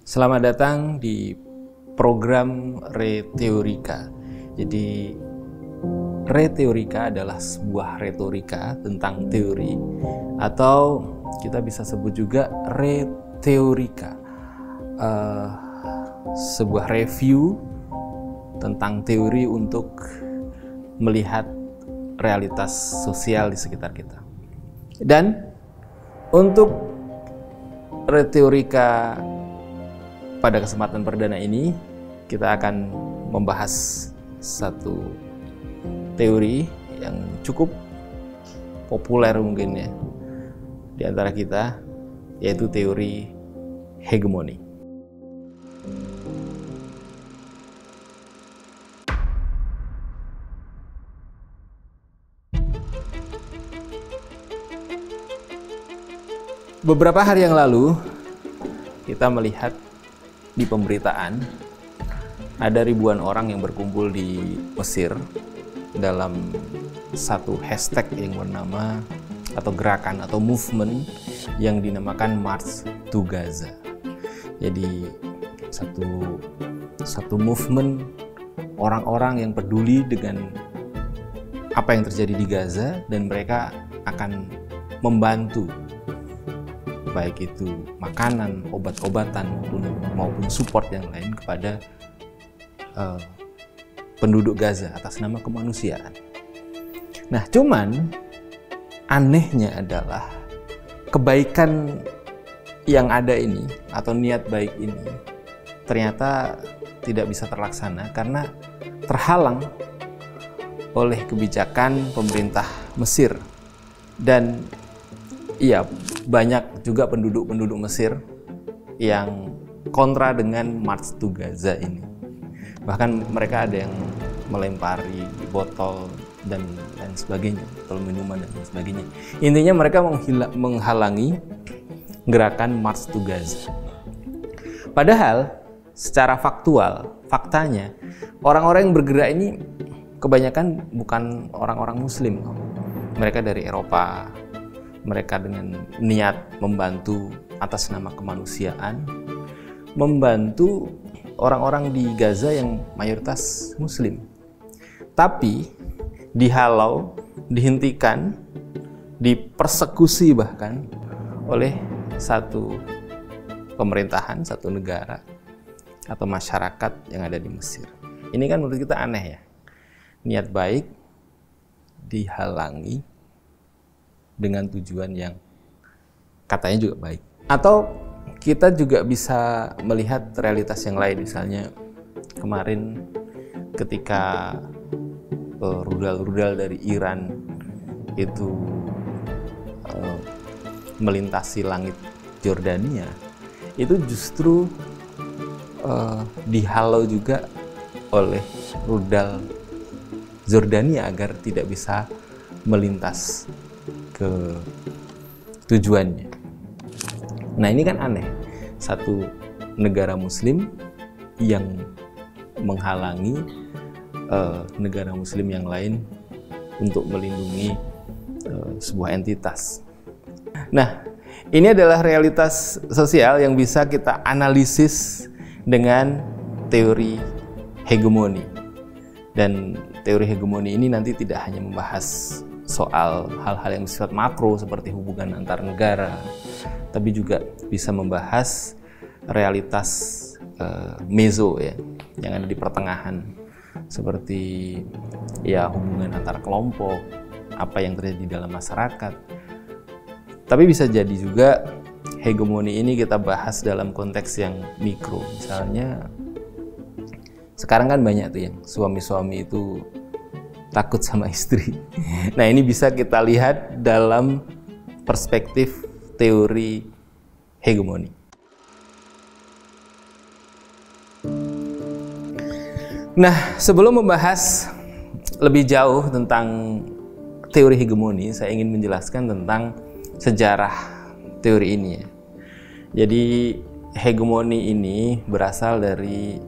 Selamat datang di program Reteorika. Jadi Reteorika adalah sebuah retorika tentang teori, atau kita bisa sebut juga Reteorika, sebuah review tentang teori untuk melihat realitas sosial di sekitar kita. Dan untuk Reteorika pada kesempatan perdana ini, kita akan membahas satu teori yang cukup populer mungkin ya di antara kita, yaitu teori hegemoni. Beberapa hari yang lalu, kita melihat di pemberitaan ada ribuan orang yang berkumpul di Mesir dalam satu hashtag yang bernama atau gerakan atau movement yang dinamakan March to Gaza. Jadi satu movement orang-orang yang peduli dengan apa yang terjadi di Gaza, dan mereka akan membantu, baik itu makanan, obat-obatan, maupun support yang lain kepada penduduk Gaza atas nama kemanusiaan. Nah, cuman anehnya adalah kebaikan yang ada ini atau niat baik ini ternyata tidak bisa terlaksana karena terhalang oleh kebijakan pemerintah Mesir. Dan iya, banyak juga penduduk Mesir yang kontra dengan March to Gaza ini. Bahkan mereka ada yang melempari botol dan sebagainya, botol minuman dan sebagainya. Intinya mereka menghalangi gerakan March to Gaza. Padahal secara faktanya, orang-orang yang bergerak ini kebanyakan bukan orang-orang Muslim. Mereka dari Eropa. Mereka dengan niat membantu atas nama kemanusiaan, membantu orang-orang di Gaza yang mayoritas Muslim. Tapi dihalau, dihentikan, dipersekusi bahkan oleh satu pemerintahan, satu negara atau masyarakat yang ada di Mesir. Ini kan menurut kita aneh ya. Niat baik dihalangi dengan tujuan yang katanya juga baik. Atau kita juga bisa melihat realitas yang lain. Misalnya kemarin ketika rudal-rudal dari Iran itu melintasi langit Jordania, itu justru dihalau juga oleh rudal Jordania agar tidak bisa melintas ke tujuannya. Nah, ini kan aneh. Satu negara Muslim yang menghalangi negara Muslim yang lain untuk melindungi sebuah entitas. Nah, ini adalah realitas sosial yang bisa kita analisis dengan teori hegemoni. Dan teori hegemoni ini nanti tidak hanya membahas soal hal-hal yang bersifat makro seperti hubungan antar negara, tapi juga bisa membahas realitas meso ya, yang ada di pertengahan, seperti ya hubungan antar kelompok, apa yang terjadi dalam masyarakat. Tapi bisa jadi juga hegemoni ini kita bahas dalam konteks yang mikro. Misalnya sekarang kan banyak tuh yang suami-suami itu takut sama istri. Nah, ini bisa kita lihat dalam perspektif teori hegemoni. Nah, sebelum membahas lebih jauh tentang teori hegemoni, saya ingin menjelaskan tentang sejarah teori ini ya. Jadi, hegemoni ini berasal dari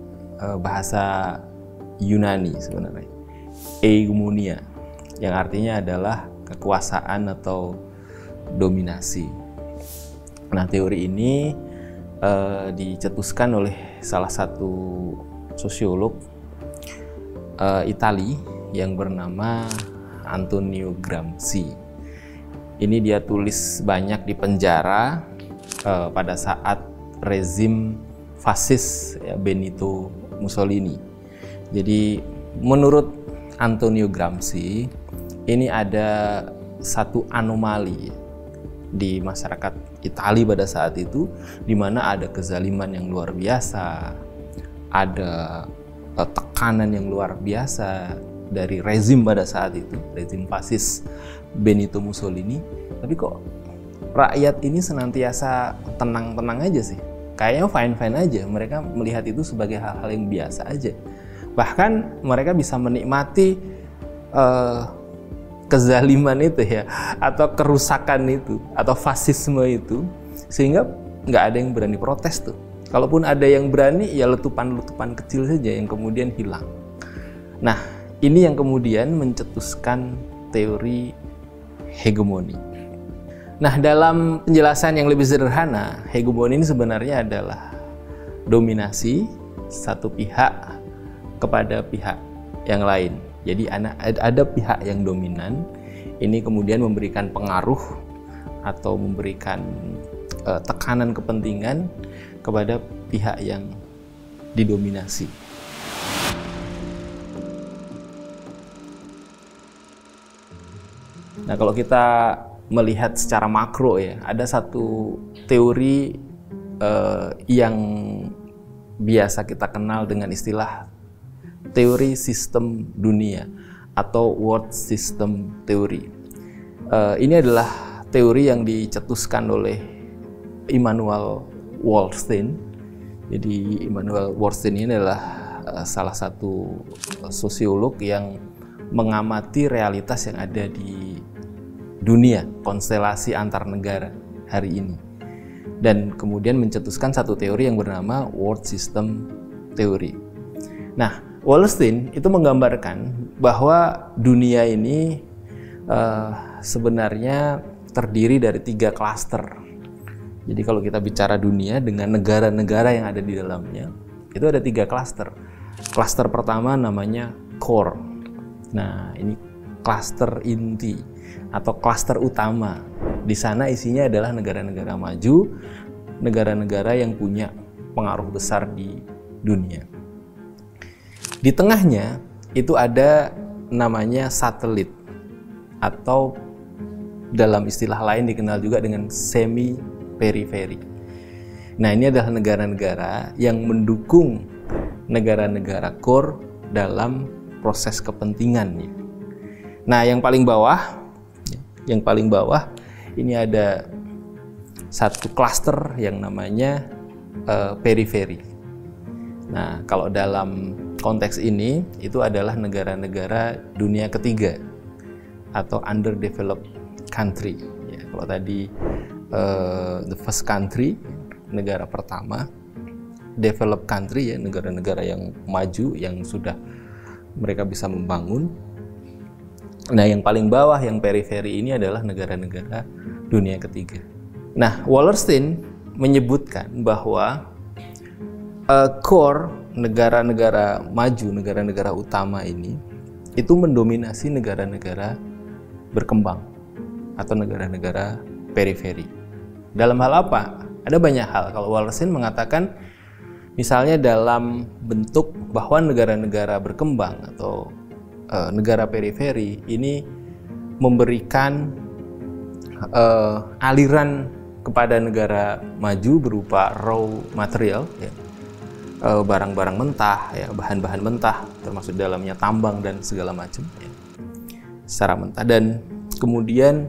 bahasa Yunani sebenarnya. Hegemonia, yang artinya adalah kekuasaan atau dominasi. Nah, teori ini dicetuskan oleh salah satu sosiolog Itali yang bernama Antonio Gramsci. Ini dia tulis banyak di penjara pada saat rezim fasis ya, Benito Mussolini. Jadi menurut Antonio Gramsci ini ada satu anomali di masyarakat Italia pada saat itu, di mana ada kezaliman yang luar biasa, ada tekanan yang luar biasa dari rezim pada saat itu, rezim fasis Benito Mussolini. Tapi kok rakyat ini senantiasa tenang-tenang aja sih, kayaknya fine-fine aja. Mereka melihat itu sebagai hal-hal yang biasa aja. Bahkan mereka bisa menikmati kezaliman itu ya, atau kerusakan itu, atau fasisme itu, sehingga nggak ada yang berani protes tuh. Kalaupun ada yang berani, ya letupan-letupan kecil saja yang kemudian hilang. Nah, ini yang kemudian mencetuskan teori hegemoni. Nah, dalam penjelasan yang lebih sederhana, hegemoni ini sebenarnya adalah dominasi satu pihak kepada pihak yang lain. Jadi ada pihak yang dominan, ini kemudian memberikan pengaruh atau memberikan tekanan kepentingan kepada pihak yang didominasi. Nah, kalau kita melihat secara makro ya, ada satu teori yang biasa kita kenal dengan istilah teori sistem dunia atau world system theory. Ini adalah teori yang dicetuskan oleh Immanuel Wallerstein. Jadi Immanuel Wallerstein ini adalah salah satu sosiolog yang mengamati realitas yang ada di dunia, konstelasi antar negara hari ini, dan kemudian mencetuskan satu teori yang bernama world system theory. Nah, Wallerstein itu menggambarkan bahwa dunia ini sebenarnya terdiri dari 3 klaster. Jadi kalau kita bicara dunia dengan negara-negara yang ada di dalamnya, itu ada 3 klaster. Klaster pertama namanya core. Nah, ini klaster inti atau klaster utama. Di sana isinya adalah negara-negara maju, negara-negara yang punya pengaruh besar di dunia. Di tengahnya itu ada namanya satelit, atau dalam istilah lain dikenal juga dengan semi-periferi. Nah, ini adalah negara-negara yang mendukung negara-negara core dalam proses kepentingannya. Nah, yang paling bawah ini ada satu klaster yang namanya periferi. Nah, kalau dalam konteks ini itu adalah negara-negara dunia ketiga atau underdeveloped country. Ya, kalau tadi the first country, negara pertama, developed country ya, negara-negara yang maju yang sudah mereka bisa membangun. Nah, yang paling bawah yang periferi ini adalah negara-negara dunia ketiga. Nah, Wallerstein menyebutkan bahwa core negara-negara maju, negara-negara utama ini itu mendominasi negara-negara berkembang atau negara-negara periferi. Dalam hal apa? Ada banyak hal. Kalau Wallerstein mengatakan misalnya dalam bentuk bahwa negara-negara berkembang atau negara periferi ini memberikan aliran kepada negara maju berupa raw material, ya, barang-barang mentah, ya, bahan-bahan mentah, termasuk dalamnya tambang dan segala macam, ya, secara mentah, dan kemudian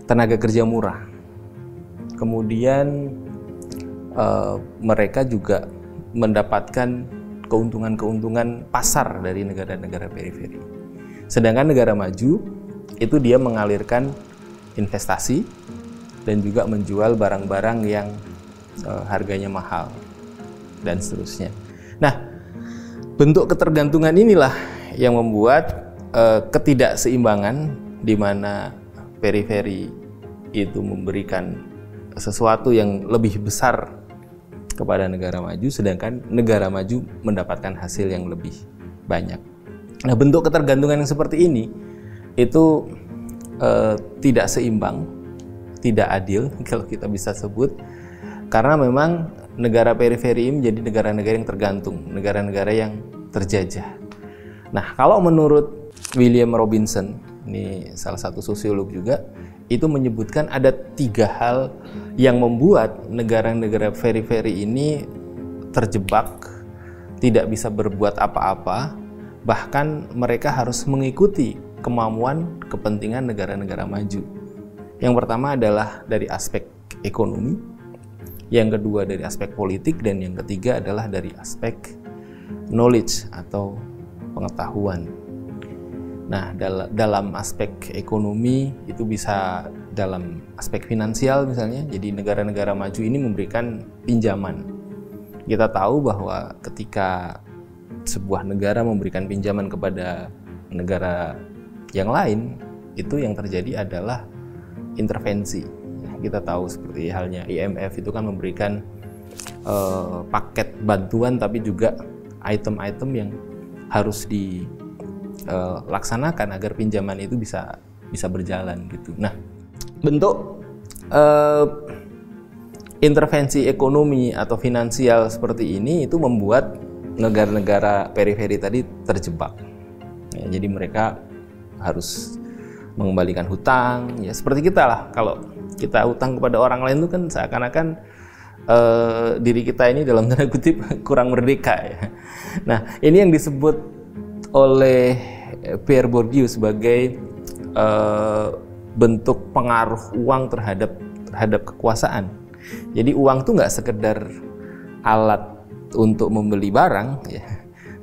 tenaga kerja murah. Kemudian mereka juga mendapatkan keuntungan-keuntungan pasar dari negara-negara periferi. Sedangkan negara maju itu dia mengalirkan investasi dan juga menjual barang-barang yang harganya mahal dan seterusnya. Nah, bentuk ketergantungan inilah yang membuat ketidakseimbangan di mana periferi itu memberikan sesuatu yang lebih besar kepada negara maju, sedangkan negara maju mendapatkan hasil yang lebih banyak. Nah, bentuk ketergantungan yang seperti ini itu tidak seimbang, tidak adil kalau kita bisa sebut, karena memang negara periferi ini menjadi negara-negara yang tergantung, negara-negara yang terjajah. Nah, kalau menurut William Robinson, ini salah satu sosiolog juga, itu menyebutkan ada 3 hal yang membuat negara-negara periferi ini terjebak, tidak bisa berbuat apa-apa, bahkan mereka harus mengikuti kemauan kepentingan negara-negara maju. Yang pertama adalah dari aspek ekonomi, yang kedua dari aspek politik, dan yang ketiga adalah dari aspek knowledge atau pengetahuan. Nah, dalam aspek ekonomi itu bisa dalam aspek finansial misalnya. Jadi negara-negara maju ini memberikan pinjaman. Kita tahu bahwa ketika sebuah negara memberikan pinjaman kepada negara yang lain, itu yang terjadi adalah intervensi. Kita tahu seperti halnya IMF itu kan memberikan paket bantuan, tapi juga item-item yang harus dilaksanakan agar pinjaman itu bisa berjalan gitu. Nah, bentuk intervensi ekonomi atau finansial seperti ini itu membuat negara-negara periferi tadi terjebak. Ya, jadi mereka harus mengembalikan hutang, ya seperti kita lah. Kalau kita hutang kepada orang lain itu kan seakan-akan diri kita ini dalam tanda kutip kurang merdeka ya. Nah, ini yang disebut oleh Pierre Bourdieu sebagai bentuk pengaruh uang terhadap kekuasaan. Jadi uang tuh nggak sekedar alat untuk membeli barang ya,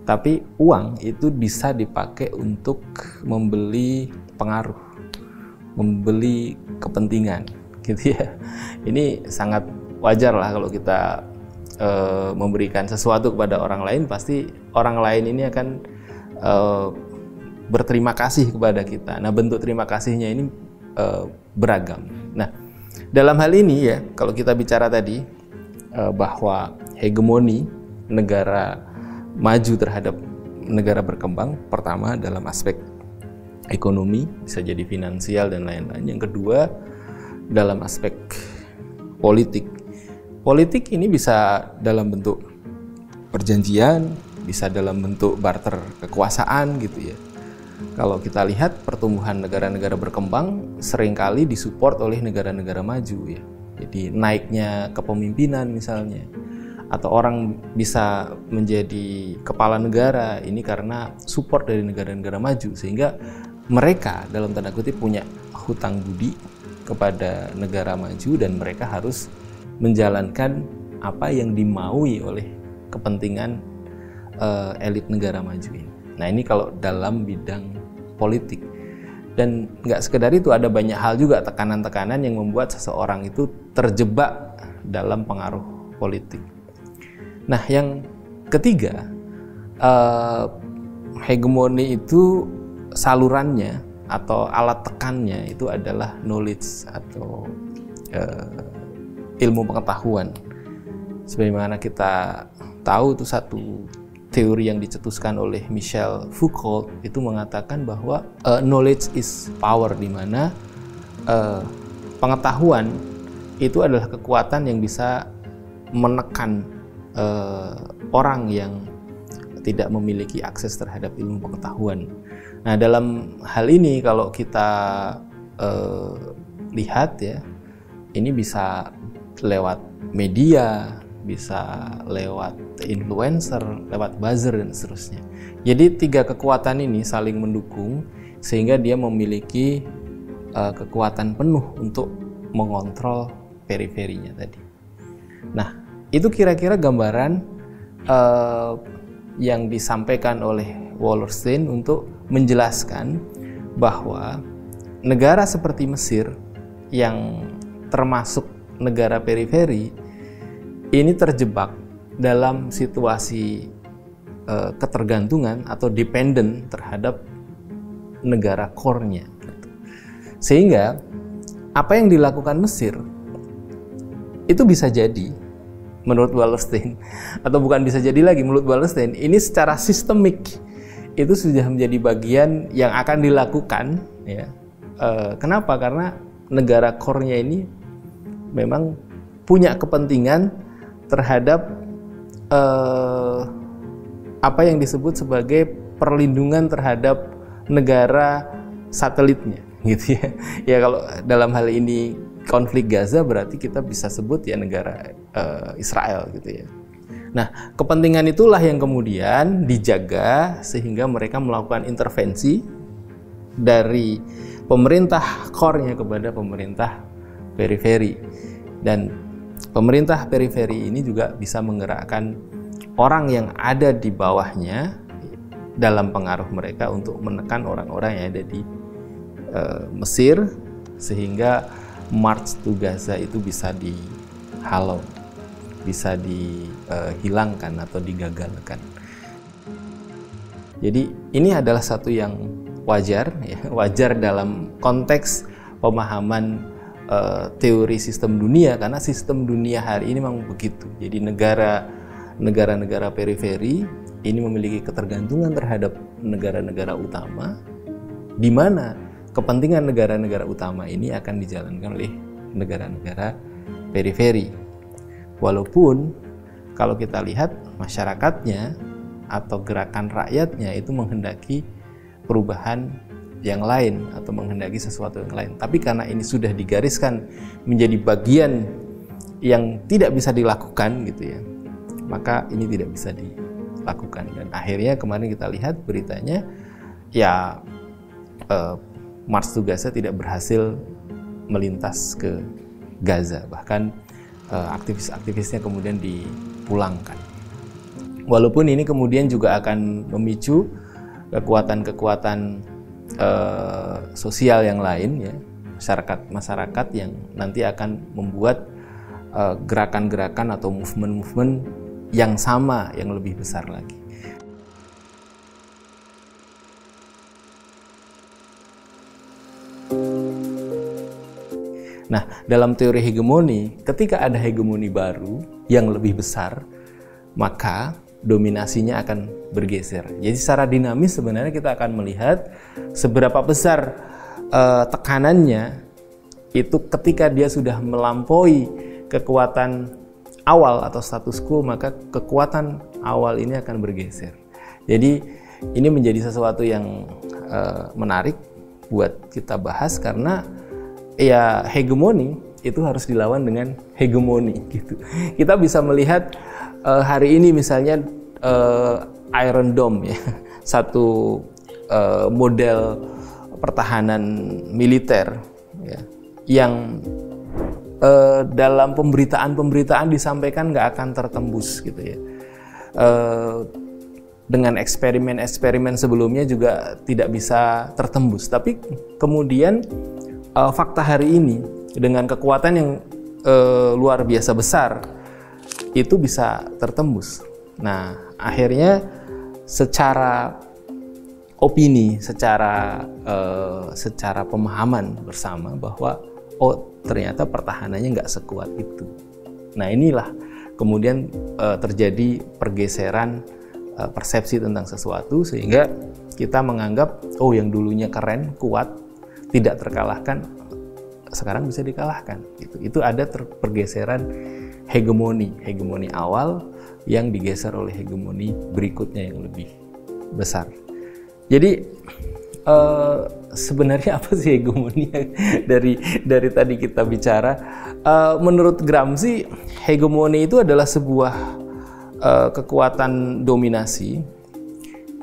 tapi uang itu bisa dipakai untuk membeli pengaruh, membeli kepentingan gitu ya. Ini sangat wajar lah kalau kita memberikan sesuatu kepada orang lain, pasti orang lain ini akan berterima kasih kepada kita. Nah, bentuk terima kasihnya ini beragam. Nah, dalam hal ini ya, kalau kita bicara tadi bahwa hegemoni negara maju terhadap negara berkembang, pertama dalam aspek ekonomi, bisa jadi finansial dan lain-lain. Yang kedua dalam aspek politik. Politik ini bisa dalam bentuk perjanjian, bisa dalam bentuk barter kekuasaan gitu ya. Kalau kita lihat pertumbuhan negara-negara berkembang seringkali disupport oleh negara-negara maju ya. Jadi naiknya kepemimpinan misalnya, atau orang bisa menjadi kepala negara ini karena support dari negara-negara maju, sehingga mereka dalam tanda kutip punya hutang budi kepada negara maju dan mereka harus menjalankan apa yang dimaui oleh kepentingan elit negara maju ini. Nah, ini kalau dalam bidang politik. Dan nggak sekedar itu, ada banyak hal juga, tekanan-tekanan yang membuat seseorang itu terjebak dalam pengaruh politik. Nah, yang ketiga, hegemoni itu salurannya atau alat tekannya itu adalah knowledge atau ilmu pengetahuan. Sebagaimana kita tahu, itu satu teori yang dicetuskan oleh Michel Foucault itu mengatakan bahwa knowledge is power, di mana pengetahuan itu adalah kekuatan yang bisa menekan orang yang tidak memiliki akses terhadap ilmu pengetahuan. Nah, dalam hal ini kalau kita lihat ya, ini bisa lewat media, bisa lewat influencer, lewat buzzer dan seterusnya. Jadi 3 kekuatan ini saling mendukung sehingga dia memiliki kekuatan penuh untuk mengontrol periferinya tadi. Nah, itu kira-kira gambaran yang disampaikan oleh Wallerstein untuk menjelaskan bahwa negara seperti Mesir yang termasuk negara periferi ini terjebak dalam situasi ketergantungan atau dependent terhadap negara core-nya. Sehingga apa yang dilakukan Mesir itu bisa jadi menurut Wallerstein, atau bukan bisa jadi lagi menurut Wallerstein, ini secara sistemik itu sudah menjadi bagian yang akan dilakukan, ya. Kenapa? Karena negara core-nya ini memang punya kepentingan terhadap apa yang disebut sebagai perlindungan terhadap negara satelitnya, gitu ya. Ya kalau dalam hal ini konflik Gaza berarti kita bisa sebut ya negara Israel, gitu ya. Nah, kepentingan itulah yang kemudian dijaga sehingga mereka melakukan intervensi dari pemerintah core-nya kepada pemerintah periferi, dan pemerintah periferi ini juga bisa menggerakkan orang yang ada di bawahnya dalam pengaruh mereka untuk menekan orang-orang yang ada di Mesir, sehingga march to Gaza itu bisa dihalau, bisa dihilangkan atau digagalkan. Jadi ini adalah satu yang wajar, ya, wajar dalam konteks pemahaman teori sistem dunia, karena sistem dunia hari ini memang begitu. Jadi negara-negara periferi ini memiliki ketergantungan terhadap negara-negara utama, di mana kepentingan negara-negara utama ini akan dijalankan oleh negara-negara periferi. Walaupun kalau kita lihat masyarakatnya atau gerakan rakyatnya itu menghendaki perubahan yang lain atau menghendaki sesuatu yang lain. Tapi karena ini sudah digariskan menjadi bagian yang tidak bisa dilakukan, gitu ya, maka ini tidak bisa dilakukan. Dan akhirnya kemarin kita lihat beritanya, ya March to Gaza tidak berhasil melintas ke Gaza, bahkan aktivis-aktivisnya kemudian dipulangkan. Walaupun ini kemudian juga akan memicu kekuatan-kekuatan sosial yang lain, ya, masyarakat yang nanti akan membuat gerakan-gerakan atau movement-movement yang sama, yang lebih besar lagi. Nah, dalam teori hegemoni, ketika ada hegemoni baru yang lebih besar, maka dominasinya akan bergeser. Jadi secara dinamis sebenarnya kita akan melihat seberapa besar tekanannya itu ketika dia sudah melampaui kekuatan awal atau status quo, maka kekuatan awal ini akan bergeser. Jadi ini menjadi sesuatu yang menarik buat kita bahas, karena ya hegemoni itu harus dilawan dengan hegemoni, gitu. Kita bisa melihat hari ini misalnya Iron Dome, ya, satu model pertahanan militer, ya, yang dalam pemberitaan disampaikan nggak akan tertembus, gitu ya. Dengan eksperimen sebelumnya juga tidak bisa tertembus, tapi kemudian fakta hari ini dengan kekuatan yang luar biasa besar itu bisa tertembus. Nah, akhirnya secara opini, secara pemahaman bersama bahwa ternyata pertahanannya nggak sekuat itu. Nah, inilah kemudian terjadi pergeseran persepsi tentang sesuatu, sehingga kita menganggap yang dulunya keren, kuat, tidak terkalahkan, sekarang bisa dikalahkan. Itu ada pergeseran hegemoni awal yang digeser oleh hegemoni berikutnya yang lebih besar. Jadi sebenarnya apa sih hegemoni dari tadi kita bicara? Menurut Gramsci, hegemoni itu adalah sebuah kekuatan dominasi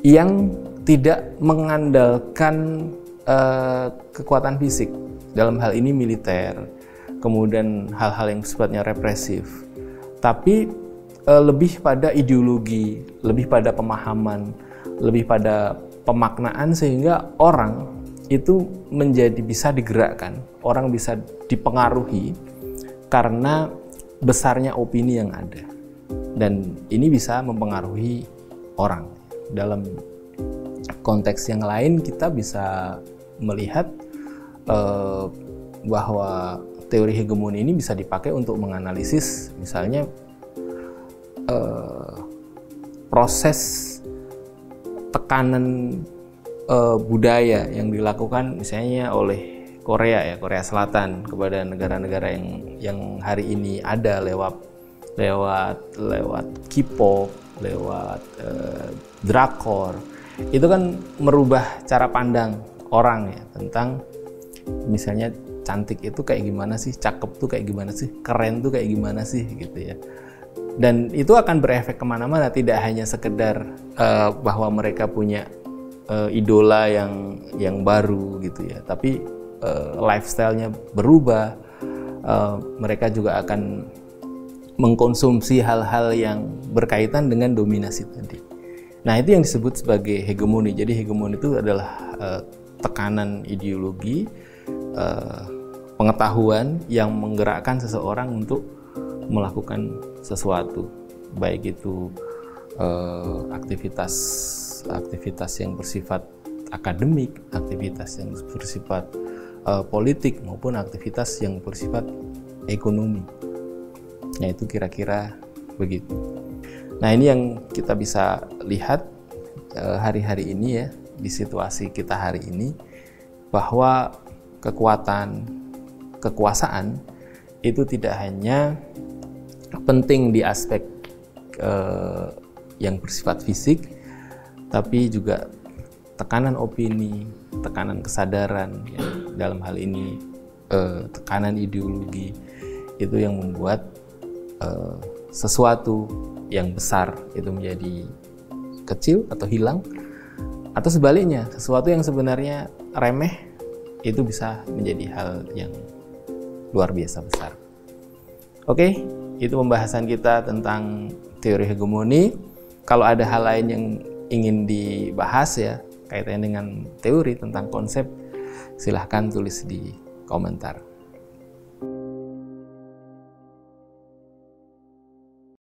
yang tidak mengandalkan kekuatan fisik, dalam hal ini militer, kemudian hal-hal yang sifatnya represif, tapi lebih pada ideologi, lebih pada pemahaman, lebih pada pemaknaan, sehingga orang itu menjadi bisa digerakkan, orang bisa dipengaruhi karena besarnya opini yang ada, dan ini bisa mempengaruhi orang. Dalam konteks yang lain kita bisa melihat bahwa teori hegemoni ini bisa dipakai untuk menganalisis misalnya proses tekanan budaya yang dilakukan misalnya oleh Korea Selatan kepada negara-negara yang hari ini ada lewat K-pop, lewat drakor. Itu kan merubah cara pandang orang ya tentang misalnya cantik itu kayak gimana sih, cakep tuh kayak gimana sih, keren tuh kayak gimana sih gitu ya. Dan itu akan berefek kemana-mana, tidak hanya sekedar bahwa mereka punya idola yang baru gitu ya, tapi lifestyle-nya berubah, mereka juga akan mengkonsumsi hal-hal yang berkaitan dengan dominasi tadi. Nah, itu yang disebut sebagai hegemoni. Jadi hegemoni itu adalah tekanan ideologi, pengetahuan yang menggerakkan seseorang untuk melakukan sesuatu, baik itu aktivitas yang bersifat akademik, aktivitas yang bersifat politik, maupun aktivitas yang bersifat ekonomi. Nah, itu kira-kira begitu. Nah, ini yang kita bisa lihat hari-hari ini ya, di situasi kita hari ini, bahwa kekuasaan itu tidak hanya penting di aspek yang bersifat fisik, tapi juga tekanan opini, tekanan kesadaran, ya, dalam hal ini tekanan ideologi, itu yang membuat sesuatu yang besar itu menjadi kecil atau hilang, atau sebaliknya, sesuatu yang sebenarnya remeh itu bisa menjadi hal yang luar biasa besar. Oke, itu pembahasan kita tentang teori hegemoni. Kalau ada hal lain yang ingin dibahas ya kaitannya dengan teori tentang konsep, silahkan tulis di komentar.